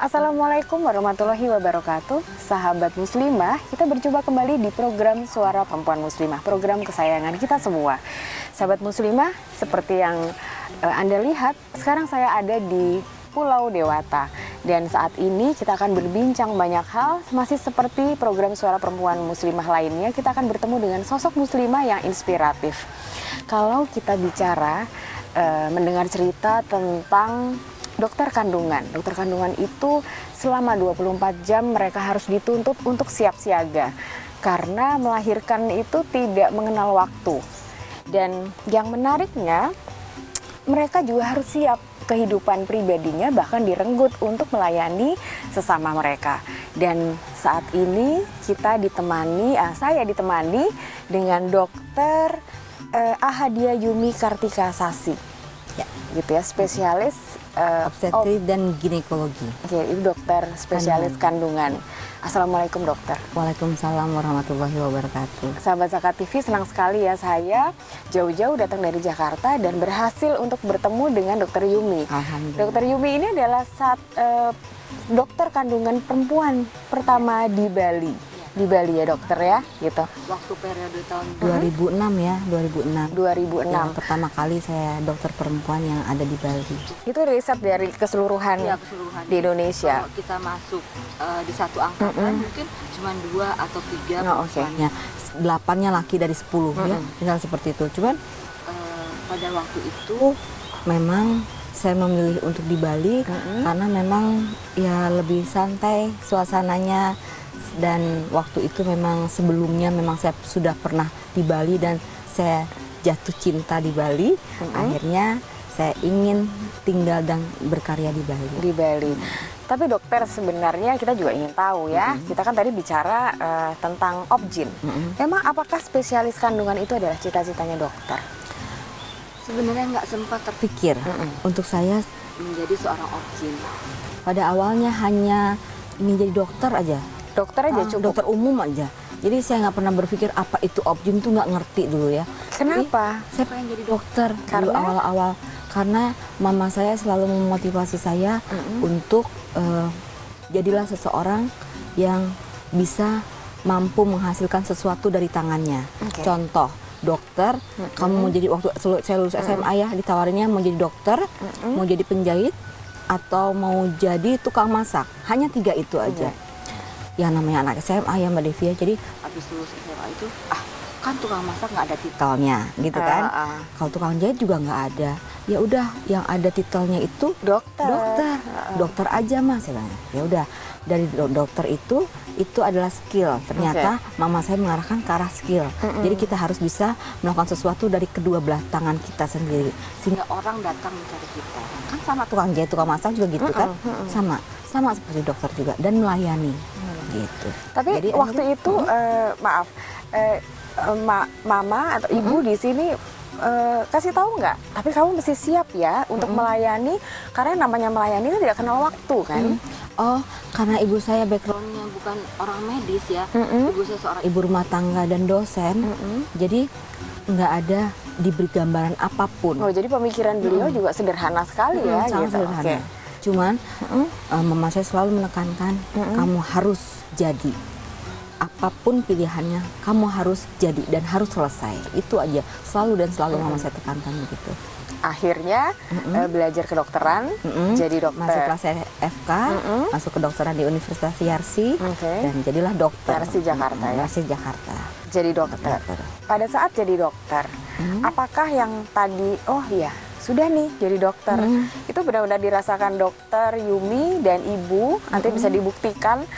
Assalamualaikum warahmatullahi wabarakatuh. Sahabat muslimah, kita berjumpa kembali di program Suara Perempuan Muslimah, program kesayangan kita semua. Sahabat muslimah, seperti yang Anda lihat, sekarang saya ada di Pulau Dewata. Dan saat ini kita akan berbincang banyak hal, masih seperti program Suara Perempuan Muslimah lainnya, kita akan bertemu dengan sosok muslimah yang inspiratif. Kalau kita bicara, mendengar cerita tentang dokter kandungan. Dokter kandungan itu selama 24 jam mereka harus dituntut untuk siap siaga. Karena melahirkan itu tidak mengenal waktu. Dan yang menariknya, mereka juga harus siap kehidupan pribadinya bahkan direnggut untuk melayani sesama mereka. Dan saat ini saya ditemani dengan dokter Ahadia Yumi Kartika Sasi. Ya, gitu ya, spesialis obstetrik dan ginekologi. Oke, ibu dokter spesialis kandungan. Assalamualaikum dokter. Waalaikumsalam warahmatullahi wabarakatuh. Sahabat Zakat TV, senang sekali ya saya jauh-jauh datang dari Jakarta dan berhasil untuk bertemu dengan dokter Yumi. Alhamdulillah. Dokter Yumi ini adalah dokter kandungan perempuan pertama di Bali. Di Bali ya dokter ya, gitu. Waktu periode tahun 2006 ya, 2006. Yang pertama kali saya dokter perempuan yang ada di Bali. Itu riset dari keseluruhan, ya, keseluruhan di Indonesia. Kalau kita masuk di satu angkatan mungkin cuma 2 atau 3 perempuannya. 8-nya laki dari 10 ya, misal seperti itu. Cuman pada waktu itu memang saya memilih untuk di Bali karena memang ya lebih santai suasananya. Dan waktu itu memang sebelumnya memang saya sudah pernah di Bali dan saya jatuh cinta di Bali. Akhirnya saya ingin tinggal dan berkarya di Bali. Di Bali. Tapi dokter, sebenarnya kita juga ingin tahu ya. Kita kan tadi bicara tentang obgyn. Emang apakah spesialis kandungan itu adalah cita-citanya dokter? Sebenarnya nggak sempat terpikir untuk saya menjadi seorang obgyn. Pada awalnya hanya ingin jadi dokter aja. Dokter aja cukup? Dokter umum aja. Jadi saya nggak pernah berpikir apa itu obgyn, tuh nggak ngerti dulu ya. Kenapa? Jadi, saya pengen jadi dokter dulu Karena awal-awal. Karena mama saya selalu memotivasi saya untuk jadilah seseorang yang bisa mampu menghasilkan sesuatu dari tangannya. Contoh, dokter, kamu mau jadi, waktu saya lulus SMA ya, ditawarinnya mau jadi dokter, mau jadi penjahit, atau mau jadi tukang masak. Hanya 3 itu aja. Ya namanya anak SMA ya Mbak Devi ya, jadi habis lulus SMA itu kan tukang masak nggak ada titelnya gitu kan. Kalau tukang jahit juga nggak ada. Ya udah, yang ada titelnya itu dokter aja Mas. Ya udah, dari dokter itu adalah skill. Ternyata mama saya mengarahkan ke arah skill. Jadi kita harus bisa melakukan sesuatu dari kedua belah tangan kita sendiri, sehingga orang datang mencari kita. Kan sama tukang jahit, tukang masak juga gitu kan. Sama seperti dokter juga, dan melayani gitu. Tapi jadi, waktu itu mama atau ibu di sini kasih tahu nggak? Tapi kamu mesti siap ya untuk melayani, karena namanya melayani itu tidak kenal waktu kan? Oh, karena ibu saya backgroundnya bukan orang medis ya. Ibu saya seorang ibu rumah tangga dan dosen. Jadi nggak ada diberi gambaran apapun. Oh, jadi pemikiran beliau juga sederhana sekali ya? Sangat sederhana. Cuman mama saya selalu menekankan, kamu harus jadi. Apapun pilihannya, kamu harus jadi dan harus selesai. Itu aja, selalu mama saya tekankan begitu. Akhirnya belajar kedokteran, jadi dokter. Masuklah saya FK, masuk kedokteran di Universitas Yarsi, dan jadilah dokter. Yarsi Jakarta ya? Yarsi Jakarta. Jadi dokter. Pada saat jadi dokter, apakah yang tadi, oh iya, sudah nih jadi dokter, itu benar-benar dirasakan dokter Yumi dan ibu, nanti bisa dibuktikan,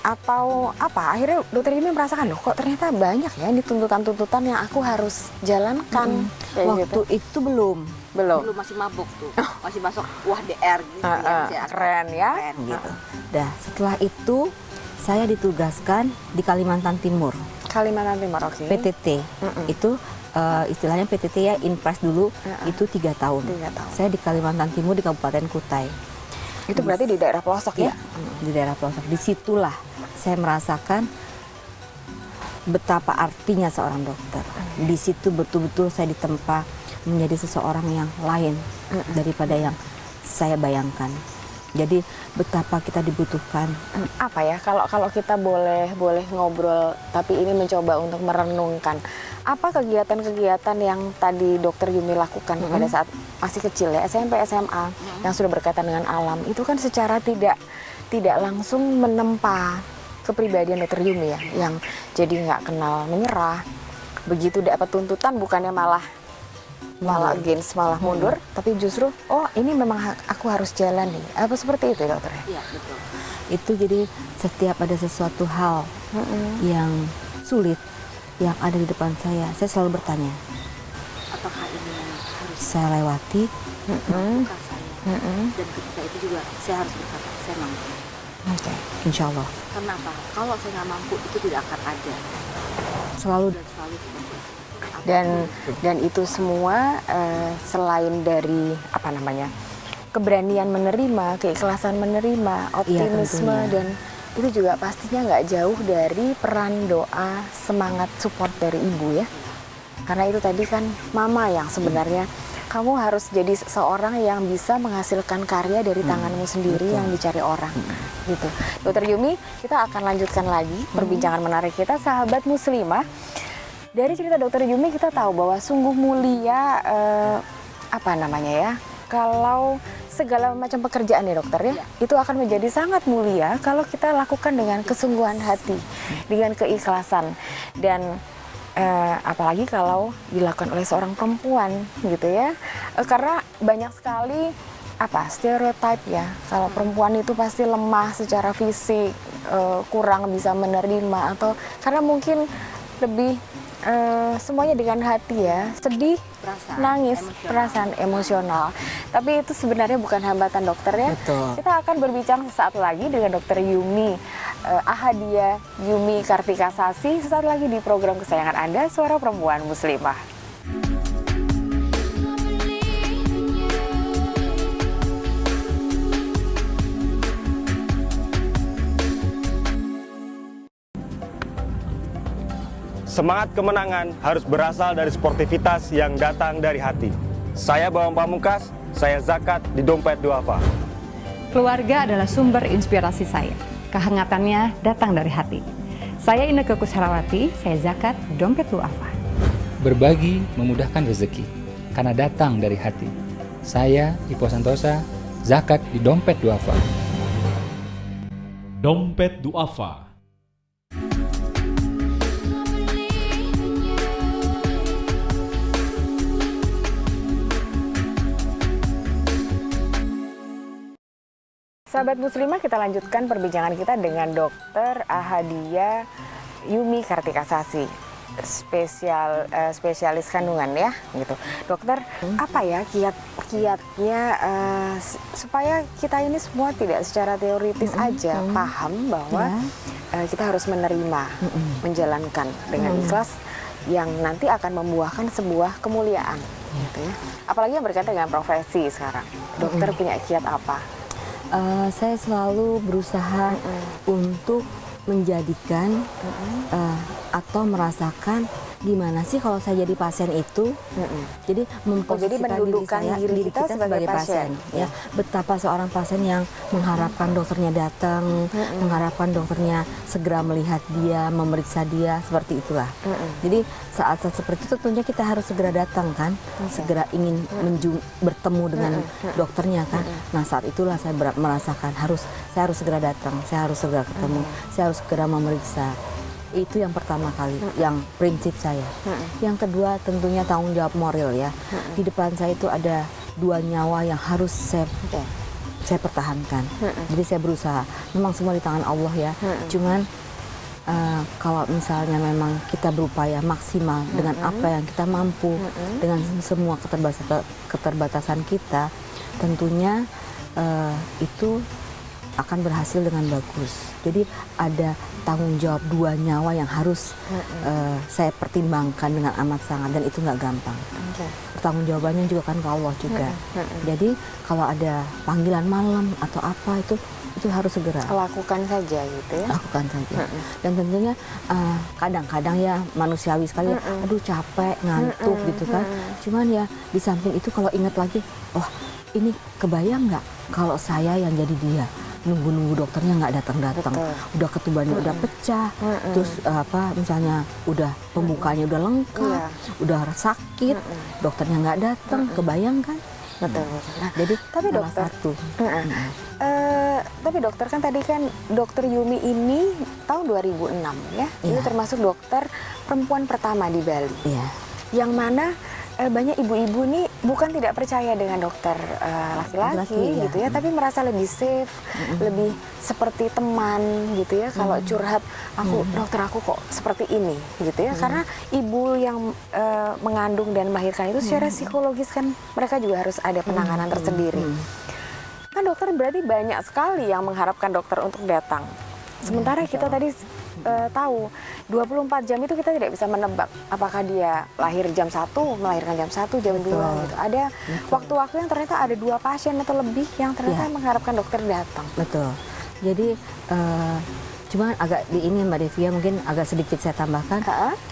atau apa? Akhirnya dokter Yumi merasakan, loh kok ternyata banyak ya ini tuntutan-tuntutan yang aku harus jalankan. Waktu gitu. itu belum masih mabuk tuh, masih masuk DR gitu ya, keren ya. Keren gitu. Dah setelah itu saya ditugaskan di Kalimantan Timur. Kalimantan Timur, oke. PTT itu istilahnya PTT ya, Inpres dulu, itu 3 tahun. Saya di Kalimantan Timur di Kabupaten Kutai. Itu berarti di daerah pelosok ya? Di daerah pelosok. Disitulah saya merasakan betapa artinya seorang dokter. Di situ betul-betul saya ditempa menjadi seseorang yang lain daripada yang saya bayangkan. Jadi betapa kita dibutuhkan. Apa ya, kalau kita boleh ngobrol, tapi ini mencoba untuk merenungkan, apa kegiatan-kegiatan yang tadi Dokter Yumi lakukan pada saat masih kecil ya, SMP, SMA, yang sudah berkaitan dengan alam, itu kan secara tidak langsung menempa kepribadian Dokter Yumi ya, yang jadi nggak kenal menyerah, begitu dapat tuntutan bukannya malah against, malah mundur, tapi justru oh ini memang aku harus jalan nih. Apa seperti itu dokter? Iya betul. Itu jadi setiap ada sesuatu hal yang sulit yang ada di depan saya selalu bertanya, apakah ini harus saya lewati? Apakah saya? Dan ketika itu juga saya harus berkata saya mampu. Oke. Insya Allah. Karena apa? Kalau saya nggak mampu itu tidak akan ada. Selalu Dan selalu tidak. Dan itu semua selain dari apa namanya, keberanian menerima, keikhlasan menerima, optimisme, dan itu juga pastinya nggak jauh dari peran doa, semangat, support dari ibu ya. Karena itu tadi kan mama yang sebenarnya kamu harus jadi seorang yang bisa menghasilkan karya dari tanganmu sendiri yang dicari orang gitu. Dokter Yumi, kita akan lanjutkan lagi perbincangan menarik kita, sahabat muslimah. Dari cerita Dokter Yumi kita tahu bahwa sungguh mulia apa namanya ya, kalau segala macam pekerjaan ya dokter ya, itu akan menjadi sangat mulia kalau kita lakukan dengan kesungguhan hati, dengan keikhlasan, dan apalagi kalau dilakukan oleh seorang perempuan gitu ya, karena banyak sekali apa stereotip ya, kalau perempuan itu pasti lemah secara fisik, kurang bisa menerima, atau karena mungkin lebih semuanya dengan hati ya, sedih, nangis, perasaan emosional. Tapi itu sebenarnya bukan hambatan dokter ya. Betul. Kita akan berbincang sesaat lagi dengan Dokter Yumi Ahadia Yumi Kartikasasi sesaat lagi di program kesayangan Anda, Suara Perempuan Muslimah. Semangat kemenangan harus berasal dari sportivitas yang datang dari hati. Saya Bawang Pamungkas, saya zakat di Dompet Duafa. Keluarga adalah sumber inspirasi saya. Kehangatannya datang dari hati. Saya Inneke Koesherawati, saya zakat Dompet Duafa. Berbagi memudahkan rezeki, karena datang dari hati. Saya Ipo Santosa, zakat di Dompet Duafa. Dompet Duafa. Sahabat muslimah, kita lanjutkan perbincangan kita dengan Dokter Ahadia Yumi Kartikasasi, spesialis kandungan ya, gitu. Dokter, apa ya kiat-kiatnya supaya kita ini semua tidak secara teoritis aja paham bahwa kita harus menerima, menjalankan dengan ikhlas yang nanti akan membuahkan sebuah kemuliaan, gitu ya. Apalagi yang berkaitan dengan profesi sekarang. Dokter punya kiat apa? Saya selalu berusaha untuk menjadikan atau merasakan gimana sih kalau saya jadi pasien itu. Jadi memposisikan diri kita sebagai pasien. Ya, betapa seorang pasien yang mengharapkan dokternya datang, mengharapkan dokternya segera melihat dia, memeriksa dia, seperti itulah. Jadi saat-saat seperti itu tentunya kita harus segera datang kan, segera ingin bertemu dengan dokternya kan. Nah saat itulah saya merasakan saya harus segera datang, saya harus segera ketemu, saya harus segera memeriksa. Itu yang pertama kali, yang prinsip saya. Yang kedua tentunya tanggung jawab moral ya. Di depan saya itu ada 2 nyawa yang harus saya pertahankan. Jadi saya berusaha. Memang semua di tangan Allah ya. Cuman kalau misalnya memang kita berupaya maksimal dengan apa yang kita mampu, dengan semua keterbatasan kita, tentunya itu akan berhasil dengan bagus. Jadi ada tanggung jawab 2 nyawa yang harus saya pertimbangkan dengan amat sangat, dan itu nggak gampang. Pertanggung jawabannya juga kan ke Allah juga. Jadi kalau ada panggilan malam atau apa itu harus segera lakukan saja gitu ya. Lakukan saja. Dan tentunya kadang-kadang ya manusiawi sekali, aduh capek, ngantuk gitu kan. Cuman ya di samping itu kalau ingat lagi, ini kebayang nggak Kalau saya yang jadi dia, nunggu-nunggu dokternya nggak datang-datang, Betul. udah ketubannya udah pecah, terus misalnya udah pembukanya udah lengkap, udah sakit, dokternya nggak datang, kebayang kan? Betul, betul. Nah, Jadi tapi salah dokter, satu. tapi dokter kan tadi kan dokter Yumi ini tahun 2006 ya, ini Iya. termasuk dokter perempuan pertama di Bali. Iya. Yang mana banyak ibu-ibu nih bukan tidak percaya dengan dokter laki-laki Laki-laki, gitu ya, tapi merasa lebih safe, lebih seperti teman gitu ya. Kalau curhat, dokter aku kok seperti ini gitu ya, karena ibu yang mengandung dan melahirkan itu secara psikologis kan mereka juga harus ada penanganan tersendiri. Kan dokter berarti banyak sekali yang mengharapkan dokter untuk datang. Sementara kita tadi tahu 24 jam itu kita tidak bisa menebak apakah dia lahir jam 1, melahirkan jam 1, jam 2 gitu. Ada waktu-waktu yang ternyata ada 2 pasien atau lebih yang ternyata mengharapkan dokter datang. Betul. Jadi cuma agak di ini Mbak Devia mungkin agak sedikit saya tambahkan,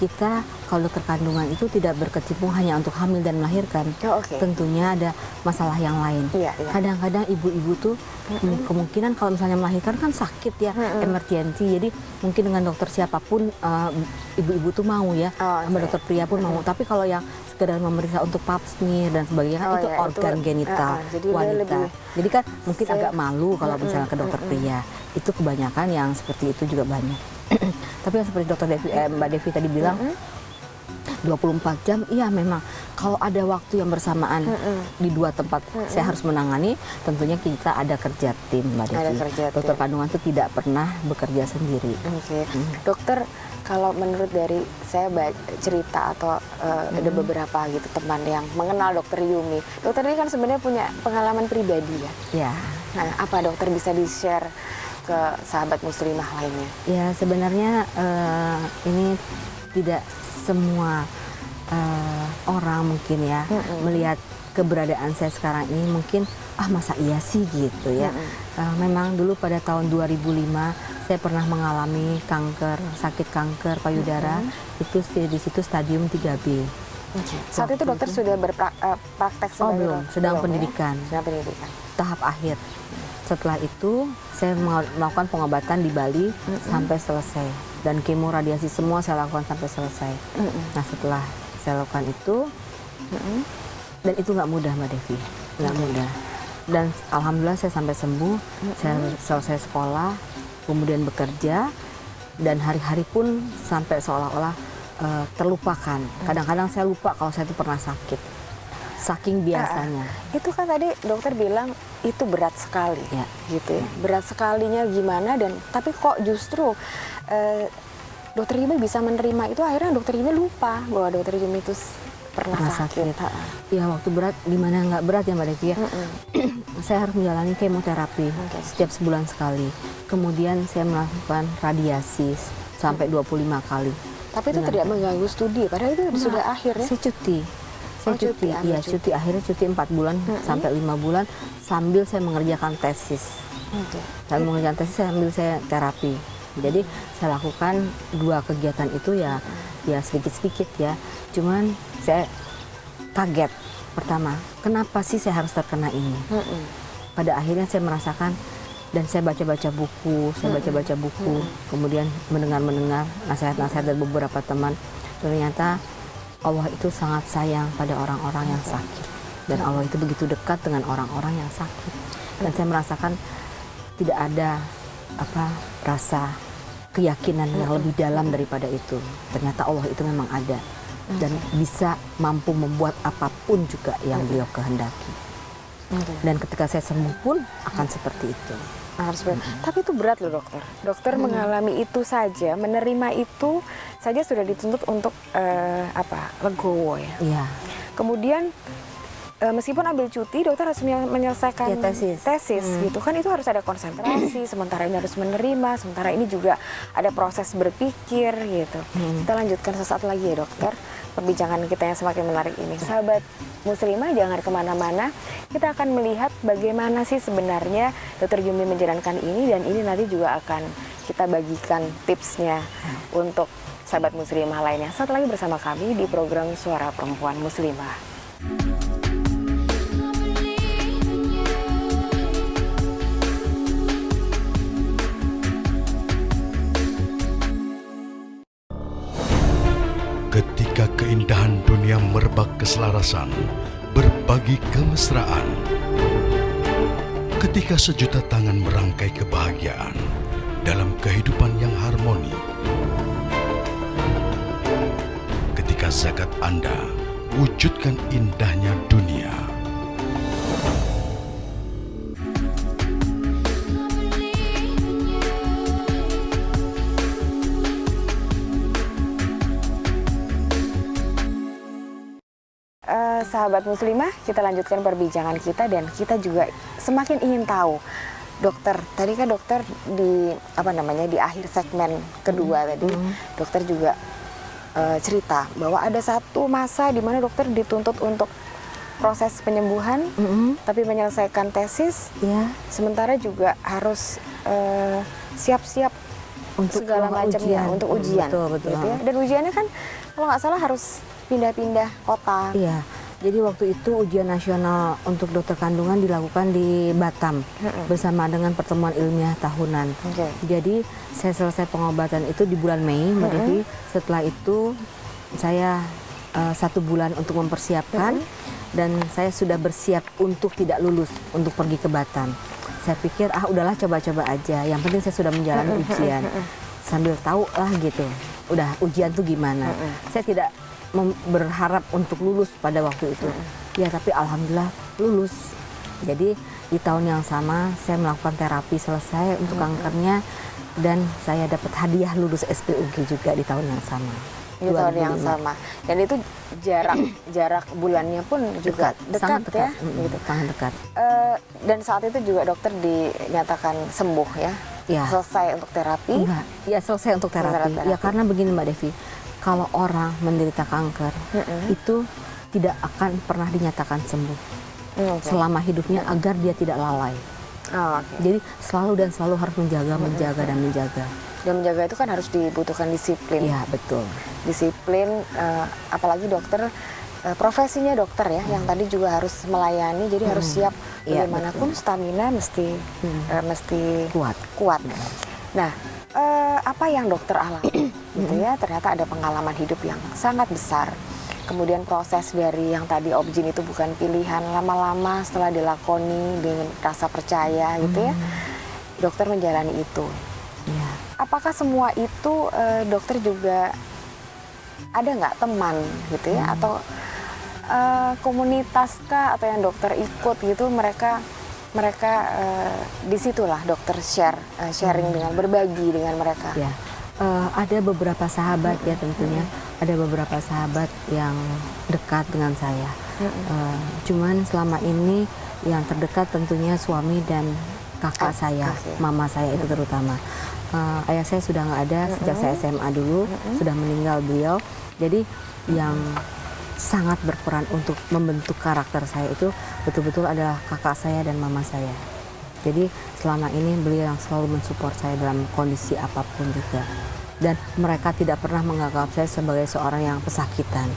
kita kalau dokter kandungan itu tidak berkecimpung hanya untuk hamil dan melahirkan. Oh, oke. Tentunya ada masalah yang lain. Iya, iya. Kadang-kadang ibu-ibu tuh kemungkinan kalau misalnya melahirkan kan sakit ya, emergency. Jadi mungkin dengan dokter siapapun ibu-ibu tuh mau ya, sama dokter pria pun mau. Tapi kalau yang sekedar memeriksa untuk pap smear dan sebagainya kan itu organ genital jadi wanita. Jadi kan mungkin agak malu kalau misalnya ke dokter pria. Itu kebanyakan yang seperti itu juga banyak. Tapi yang seperti dokter Mbak Devi tadi bilang 24 jam, iya memang kalau ada waktu yang bersamaan di 2 tempat saya harus menangani, tentunya kita ada kerja tim Mbak Devi. Ada kerja tim. Dokter kandungan itu tidak pernah bekerja sendiri. Oke. Dokter, kalau menurut dari saya cerita atau ada beberapa gitu teman yang mengenal dokter Yumi, dokter ini kan sebenarnya punya pengalaman pribadi ya. Ya. Nah, apa dokter bisa di-share ke sahabat muslimah lainnya? Ya sebenarnya ini tidak semua orang mungkin ya melihat keberadaan saya sekarang ini mungkin masa iya sih gitu ya. Memang dulu pada tahun 2005 saya pernah mengalami sakit kanker payudara, itu di situ stadium 3B. Saat itu dokter sudah berpraktek sebagai belum, sedang pendidikan. Sedang pendidikan. Tahap akhir. Setelah itu saya melakukan pengobatan di Bali sampai selesai, dan kemo radiasi semua saya lakukan sampai selesai. Nah setelah saya lakukan itu, dan itu nggak mudah Mbak Devi, nggak mudah. Dan alhamdulillah saya sampai sembuh, saya selesai sekolah, kemudian bekerja, dan hari-hari pun sampai seolah-olah terlupakan. Kadang-kadang saya lupa kalau saya itu pernah sakit, saking biasanya. Itu kan tadi dokter bilang itu berat sekali, gitu ya. Berat sekalinya gimana, dan tapi kok justru dokter Yumi bisa menerima itu, akhirnya dokter Yumi lupa bahwa dokter Yumi itu pernah sakit. Ya waktu berat, gimana nggak berat ya Mbak Devi ya. Saya harus menjalani kemoterapi setiap sebulan sekali. Kemudian saya melakukan radiasi sampai 25 kali. Tapi itu tidak mengganggu studi, padahal itu sudah akhir ya. Saya cuti. Cuti. Akhirnya cuti 4 bulan sampai 5 bulan sambil saya mengerjakan tesis. Saya mengerjakan tesis sambil saya terapi. Jadi saya lakukan 2 kegiatan itu ya sedikit-sedikit ya. Cuman saya kaget pertama, kenapa sih saya harus terkena ini? Pada akhirnya saya merasakan, dan saya baca-baca buku, kemudian mendengar nasihat-nasihat dari beberapa teman. Ternyata Allah itu sangat sayang pada orang-orang yang sakit, dan Allah itu begitu dekat dengan orang-orang yang sakit. Dan saya merasakan tidak ada rasa keyakinan yang lebih dalam daripada itu. Ternyata Allah itu memang ada dan bisa mampu membuat apapun juga yang beliau kehendaki. Dan ketika saya sembuh pun akan seperti itu. Tapi itu berat loh dokter. Dokter mengalami itu saja, menerima itu saja sudah dituntut untuk legowo ya. Iya. Kemudian meskipun ambil cuti, dokter harus menyelesaikan tesis gitu kan, itu harus ada konsentrasi, sementara ini harus menerima, sementara ini juga ada proses berpikir gitu. Kita lanjutkan sesaat lagi ya dokter, perbincangan kita yang semakin menarik ini. Sahabat muslimah, jangan kemana-mana, kita akan melihat bagaimana sih sebenarnya dokter Yumi menjalankan ini, dan ini nanti juga akan kita bagikan tipsnya untuk sahabat muslimah lainnya. Saat lagi bersama kami di program Suara Perempuan Muslimah. ketika keindahan dunia merebak keselarasan, berbagi kemesraan. Ketika sejuta tangan merangkai kebahagiaan dalam kehidupan yang harmoni. Ketika zakat Anda wujudkan indahnya dunia. Sahabat muslimah, kita lanjutkan perbincangan kita dan kita juga semakin ingin tahu, dokter. Tadi kan dokter di di akhir segmen kedua tadi, dokter juga cerita bahwa ada satu masa di mana dokter dituntut untuk proses penyembuhan, tapi menyelesaikan tesis, sementara juga harus siap-siap untuk segala macamnya, untuk ujian, betul. Gitu ya. Dan ujiannya kan kalau nggak salah harus pindah-pindah kota. Iya. Jadi waktu itu ujian nasional untuk dokter kandungan dilakukan di Batam bersama dengan pertemuan ilmiah tahunan. Jadi saya selesai pengobatan itu di bulan Mei, Mbak Devi. Setelah itu saya 1 bulan untuk mempersiapkan dan saya sudah bersiap untuk tidak lulus untuk pergi ke Batam. Saya pikir udahlah coba-coba aja. Yang penting saya sudah menjalani ujian sambil tahu lah gitu. Udah ujian tuh gimana. Saya tidak berharap untuk lulus pada waktu itu. Ya, tapi alhamdulillah lulus. Jadi di tahun yang sama saya melakukan terapi selesai untuk kankernya dan saya dapat hadiah lulus SPUG juga di tahun yang sama. Di tahun yang sama. Dan itu jarak bulannya pun juga dekat ya. Gitu. Sangat dekat. Dan saat itu juga dokter dinyatakan sembuh ya. Selesai untuk terapi. Enggak. Ya, selesai untuk terapi. Ya, karena begini Mbak Devi. Kalau orang menderita kanker itu tidak akan pernah dinyatakan sembuh selama hidupnya agar dia tidak lalai. Jadi selalu harus menjaga. Dan menjaga itu kan harus dibutuhkan disiplin. Iya, betul. Disiplin, apalagi dokter profesinya dokter ya, yang tadi juga harus melayani, jadi harus siap bagaimanapun stamina mesti kuat. Nah, apa yang dokter alami gitu ya, ternyata ada pengalaman hidup yang sangat besar. Kemudian proses dari yang tadi objin itu bukan pilihan, lama-lama setelah dilakoni dengan rasa percaya gitu ya, dokter menjalani itu. Apakah semua itu dokter juga ada nggak teman gitu ya, atau komunitas kah, atau yang dokter ikut gitu, mereka disitulah dokter sharing dengan berbagi dengan mereka. Ada beberapa sahabat ya, tentunya ada beberapa sahabat yang dekat dengan saya. Cuman selama ini yang terdekat tentunya suami dan kakak saya, mama saya itu terutama. Ayah saya sudah nggak ada sejak saya SMA dulu, sudah meninggal beliau. Jadi yang sangat berperan untuk membentuk karakter saya itu betul-betul adalah kakak saya dan mama saya. Jadi selama ini beliau yang selalu mensupport saya dalam kondisi apapun juga. Dan mereka tidak pernah menganggap saya sebagai seorang yang pesakitan.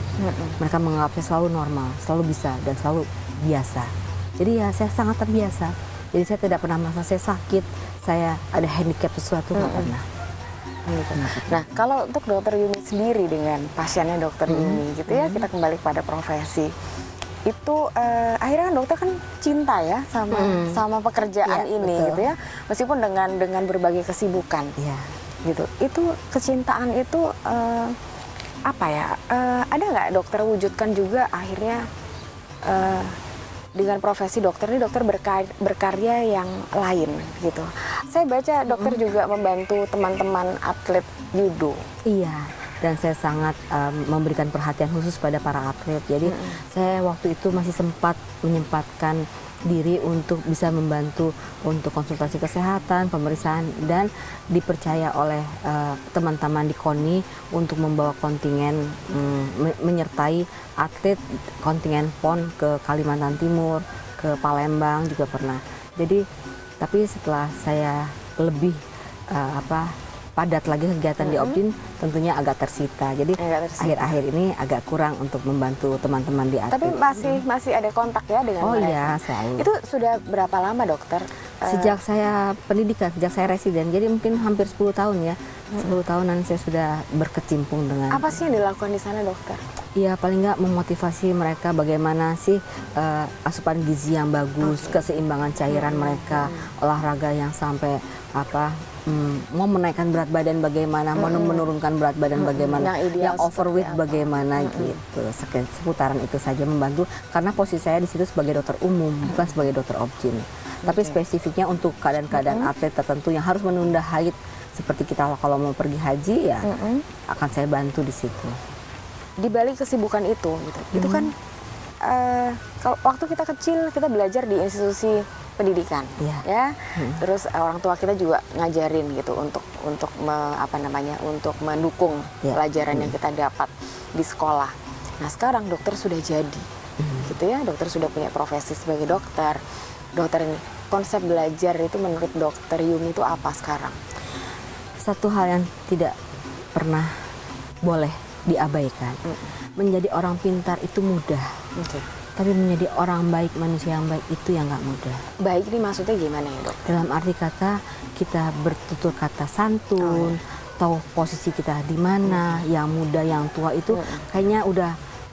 Mereka menganggap saya selalu normal, selalu bisa dan selalu biasa. Jadi ya saya sangat terbiasa. Jadi saya tidak pernah merasa saya sakit, saya ada handicap sesuatu, nggak pernah. Nah, kalau untuk dokter Yuni sendiri dengan pasiennya dokter Yuni gitu ya, kita kembali pada profesi. Itu akhirnya kan dokter kan cinta ya sama pekerjaan ini gitu ya. Meskipun dengan berbagai kesibukan. Gitu. Itu kecintaan itu ada nggak dokter wujudkan juga akhirnya dengan profesi dokter ini, dokter berkarya yang lain gitu. Saya baca dokter juga membantu teman-teman atlet judo. Iya, dan saya sangat memberikan perhatian khusus pada para atlet. Jadi saya waktu itu masih sempat menyempatkan diri untuk bisa membantu untuk konsultasi kesehatan, pemeriksaan, dan dipercaya oleh teman-teman di KONI untuk membawa kontingen menyertai atlet kontingen PON ke Kalimantan Timur, ke Palembang juga pernah. Jadi tapi setelah saya lebih padat lagi kegiatan di Obdin, tentunya agak tersita. Jadi akhir-akhir ini agak kurang untuk membantu teman-teman di ATI. Tapi masih ada kontak ya dengan Oh mereka? iya, selalu. Itu sudah berapa lama dokter? Sejak saya pendidikan, sejak saya residen, jadi mungkin hampir 10 tahun ya. 10 tahunan saya sudah berkecimpung dengan. Apa sih yang dilakukan di sana dokter? Ya paling nggak memotivasi mereka bagaimana sih asupan gizi yang bagus, keseimbangan cairan mereka, olahraga yang sampai mau menaikkan berat badan bagaimana, mau menurunkan berat badan bagaimana, yang overweight bagaimana gitu. Seputaran itu saja membantu karena posisi saya di situ sebagai dokter umum, bukan sebagai dokter obgyn. Tapi spesifiknya untuk keadaan-keadaan atlet tertentu yang harus menunda haid seperti kita kalau mau pergi haji ya akan saya bantu di situ. Di balik kesibukan itu gitu. Itu kan kalau waktu kita kecil kita belajar di institusi pendidikan ya. Terus orang tua kita juga ngajarin gitu untuk untuk mendukung pelajaran yang kita dapat di sekolah. Nah, sekarang dokter sudah jadi. Gitu ya, dokter sudah punya profesi sebagai dokter. Dokter ini konsep belajar itu menurut dokter Yumi itu apa sekarang? Satu hal yang tidak pernah boleh diabaikan. Menjadi orang pintar itu mudah. Tapi menjadi orang baik, manusia yang baik itu yang nggak mudah. Baik ini maksudnya gimana ya dok? Dalam arti kata kita bertutur kata santun, tahu posisi kita di mana, yang muda, yang tua itu kayaknya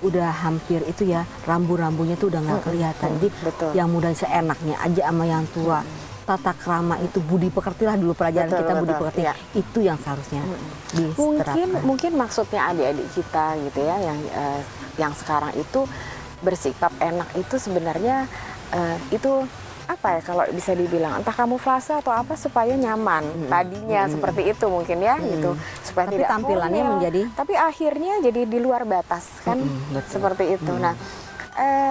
udah hampir itu ya, rambu-rambunya tuh udah nggak kelihatan. Jadi yang muda seenaknya aja sama yang tua. Tata krama itu, budi pekerti lah dulu pelajaran kita budi pekerti itu yang seharusnya diterapkan. Mungkin maksudnya adik-adik kita gitu ya yang sekarang itu bersikap enak itu sebenarnya itu apa ya kalau bisa dibilang entah kamuflase atau apa supaya nyaman tadinya seperti itu mungkin ya gitu supaya tapi tidak tampilannya menjadi tapi akhirnya jadi di luar batas kan seperti itu. Nah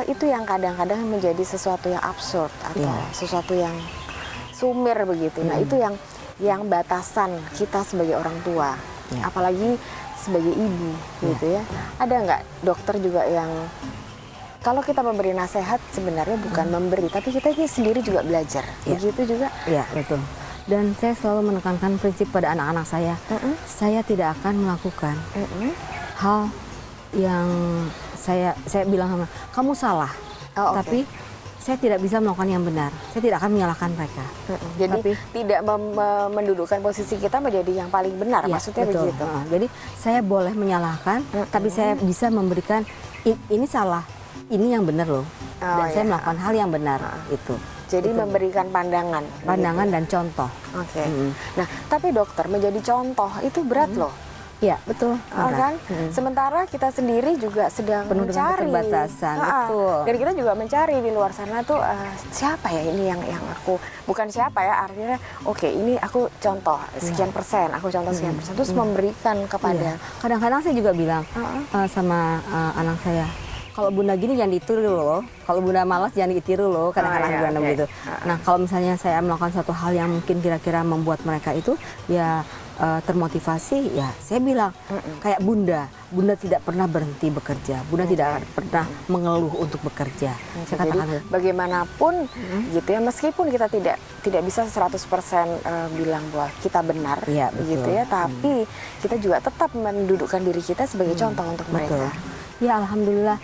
itu yang kadang-kadang menjadi sesuatu yang absurd atau sesuatu yang sumir begitu. Nah itu yang batasan kita sebagai orang tua, apalagi sebagai ibu gitu ya. Ada nggak dokter juga yang kalau kita memberi nasihat sebenarnya bukan memberi, tapi kita ini sendiri juga belajar, begitu juga? Iya betul. Dan saya selalu menekankan prinsip pada anak-anak saya tidak akan melakukan hal yang saya bilang sama kamu salah, tapi saya tidak bisa melakukan yang benar. Saya tidak akan menyalahkan mereka. Jadi tapi tidak mendudukkan posisi kita menjadi yang paling benar, maksudnya betul. begitu. Jadi saya boleh menyalahkan, tapi saya bisa memberikan ini salah, ini yang benar loh. Dan saya melakukan hal yang benar itu. Jadi memberikan pandangan dan contoh. Oke. Nah, tapi dokter menjadi contoh itu berat loh. Iya, betul. Kan? Sementara kita sendiri juga sedang penuh mencari keterbatasan, betul. Dan kita juga mencari di luar sana tuh siapa ya ini yang aku bukan siapa ya artinya oke, ini aku contoh sekian persen, aku contoh sekian persen terus memberikan kepada. Kadang-kadang saya juga bilang sama anak saya, kalau bunda gini jangan ditiru loh, kalau bunda malas jangan ditiru loh, kadang-kadang begitu. Nah, kalau misalnya saya melakukan suatu hal yang mungkin kira-kira membuat mereka itu ya termotivasi, ya saya bilang kayak bunda tidak pernah berhenti bekerja, bunda tidak pernah mengeluh untuk bekerja. Saya katakan jadi bagaimanapun gitu ya, meskipun kita tidak bisa 100% bilang bahwa kita benar gitu ya, tapi kita juga tetap mendudukkan diri kita sebagai contoh untuk mereka. Ya alhamdulillah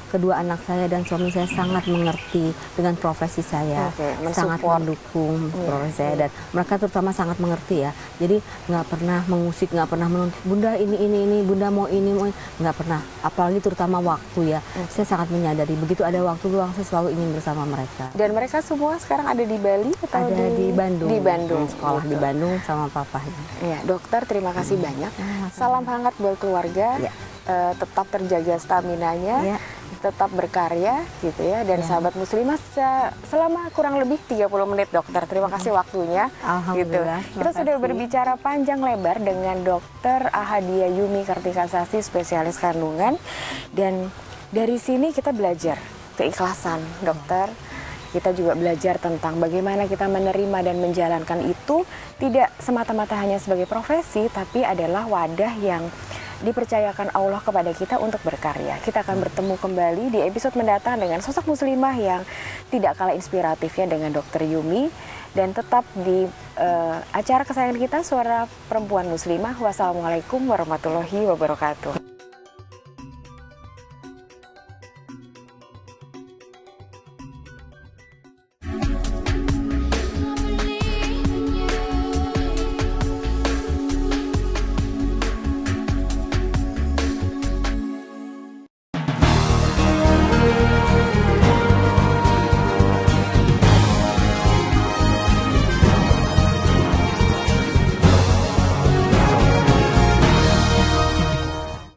kedua anak saya dan suami saya sangat mengerti dengan profesi saya, sangat mendukung profesi saya dan mereka terutama sangat mengerti ya. Jadi nggak pernah mengusik, nggak pernah menuntut bunda ini, bunda mau ini, nggak pernah. Apalagi terutama waktu ya. Saya sangat menyadari begitu ada waktu luang saya selalu ingin bersama mereka. Dan mereka semua sekarang ada di Bali atau ada di Bandung? Di Bandung. Sekolah di Bandung sama papanya. Iya, dokter terima kasih banyak. Salam hangat buat keluarga. Tetap terjaga staminanya, tetap berkarya gitu ya. Dan sahabat muslimah selama kurang lebih 30 menit dokter. Terima kasih waktunya. Alhamdulillah. Gitu. Kita sudah berbicara panjang lebar dengan Dokter Ahadia Yumi Kartikasasi, spesialis kandungan. Dan dari sini kita belajar keikhlasan dokter. Kita juga belajar tentang bagaimana kita menerima dan menjalankan itu tidak semata-mata hanya sebagai profesi, tapi adalah wadah yang dipercayakan Allah kepada kita untuk berkarya. Kita akan bertemu kembali di episode mendatang dengan sosok muslimah yang tidak kalah inspiratifnya dengan Dr. Yumi. Dan tetap di acara kesayangan kita, Suara Perempuan Muslimah. Wassalamualaikum warahmatullahi wabarakatuh.